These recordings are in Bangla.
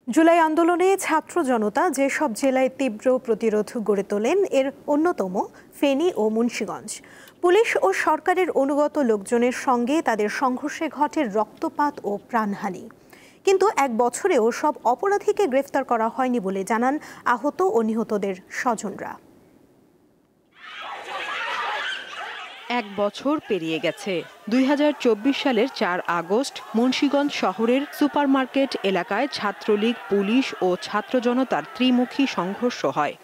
জুলাই আন্দোলনে ছাত্র জনতা যেসব জেলায় তীব্র প্রতিরোধ গড়ে তোলেন এর অন্যতম ফেনী ও মুন্সিগঞ্জ। পুলিশ ও সরকারের অনুগত লোকজনের সঙ্গে তাদের সংঘর্ষে ঘটে রক্তপাত ও প্রাণহানি। কিন্তু এক বছরেও সব অপরাধীকে গ্রেফতার করা হয়নি বলে জানান আহত ও নিহতদের স্বজনরা। এক বছর পেরিয়ে গেছে। 2024 সালের 4 আগস্ট মুন্সিগঞ্জ শহরের সুপারমার্কেট এলাকায় ছাত্রলীগ, পুলিশ ও ছাত্র জনতার ত্রিমুখী সংঘর্ষ হয়।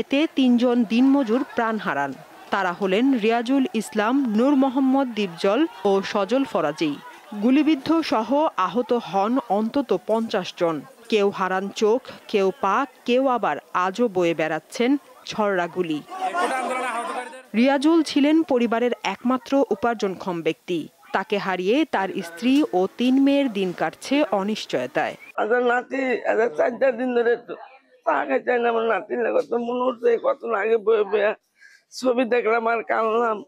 এতে 3 জন দিনমজুর প্রাণ হারান। তারা হলেন রিয়াজুল ইসলাম, নূর মোহাম্মদ দীপজল ও সজল ফরাজি। গুলিবিদ্ধ সহ আহত হন অন্তত 50 জন। কেউ হারান চোখ, কেউ পা, কেউ আবার আজও বয়ে বেড়াচ্ছেন ছড়রা গুলি। রিয়াজুল ছিলেন পরিবারের একমাত্র উপার্জনক্ষম ব্যক্তি। তাকে হারিয়ে তার স্ত্রী ও 3 মেয়ের দিন কাটছে অনিশ্চয়তায়। নাতি 4 দিন ধরে আমার নাতি কত আগে বয়ে ছবি দেখলাম আর কানলাম।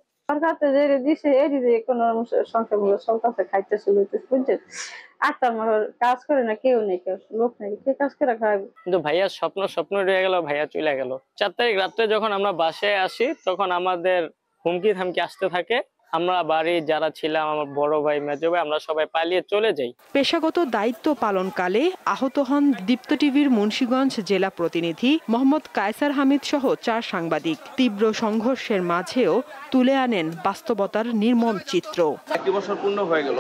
কাজ করে না, কেউ নেই, কেউ লোক নেই, কে কাজ করে খাবে। কিন্তু ভাইয়ার স্বপ্ন রয়ে গেল, ভাইয়া চলে গেল। 4 তারিখ রাত্রে যখন আমরা বাসায় আসি তখন আমাদের হুমকি থামকি আসতে থাকে। আমরা বাড়ি যারা ছিলাম, আমার বড় ভাই, মেজো ভাই, আমরা সবাই পালিয়ে চলে যাই। পেশাগত দায়িত্ব পালনকালে আহত হন দীপ্ত টিভির মুন্সিগঞ্জ জেলা প্রতিনিধি মোহাম্মদ কায়সার হামিদ সহ 4 সাংবাদিক। তীব্র সংঘর্ষের মাঝেও তুলে আনেন বাস্তবতার নির্মম চিত্র। 1 বছর পূর্ণ হয়ে গেল,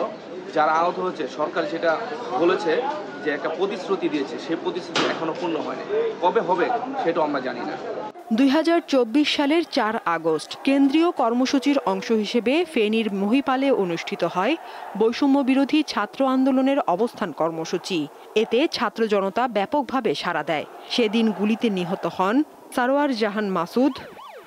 যারা আহত হয়েছে সরকার সেটা বলেছে যে একটা প্রতিশ্রুতি দিয়েছে, সেই প্রতিশ্রুতি এখনো পূর্ণ হয়নি। কবে হবে সেটাও আমরা জানি না। 2024 সালের 4 আগস্ট কেন্দ্রীয় কর্মসূচির অংশ হিসেবে ফেনীর মহিপালে অনুষ্ঠিত হয় বৈষম্য বিরোধী ছাত্র আন্দোলনের অবস্থান কর্মসূচি। এতে ছাত্র জনতা ব্যাপকভাবে সাড়া দেয়। সেদিন গুলিতে নিহত হন সারোয়ার জাহান মাসুদ,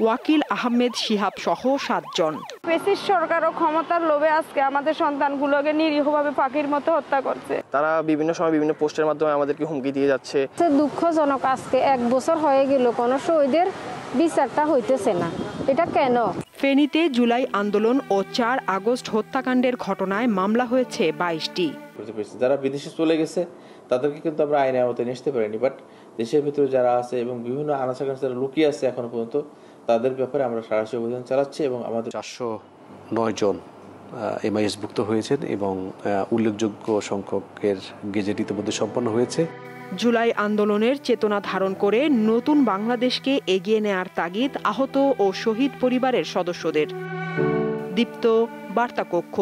ওয়াকিল আহমেদ শিহাব সহ 7 জন। ফ্যাসিস্ট সরকার ও ক্ষমতার লোভে আজকে আমাদের সন্তানগুলোকে নিরীহভাবে পাখির মতো হত্যা করছে। তারা বিভিন্ন সময় বিভিন্ন পোস্টের মাধ্যমে আমাদেরকে হুমকি দিয়ে যাচ্ছে। দুঃখজনক, আজকে 1 বছর হয়ে গেল কোনো শহীদের বিচারটা হইতেছে না। এটা কেন? ফেনীতে জুলাই আন্দোলন ও 4 আগস্ট হত্যাকাণ্ডের ঘটনায় মামলা হয়েছে 22টি। যারা বিদেশে চলে গেছে তাদেরকে কিন্তু আমরা আইনের আওতায় নিতে পারিনি, বাট দেশের ভিতরে যারা আছে এবং বিভিন্ন আনাচে যারা লুকিয়ে আছে এখনো পর্যন্ত, তাদের ব্যাপারে আমরা সারাশি অভিযান চালাচ্ছি এবং আমাদের 409 জন MIS ভুক্ত হয়েছেন এবং উল্লেখযোগ্য সংখ্যকের গেজেট ইতিমধ্যে সম্পন্ন হয়েছে। জুলাই আন্দোলনের চেতনা ধারণ করে নতুন বাংলাদেশকে এগিয়ে নেয়ার তাগিদ আহত ও শহীদ পরিবারের সদস্যদের। দীপ্ত বার্তা কক্ষ।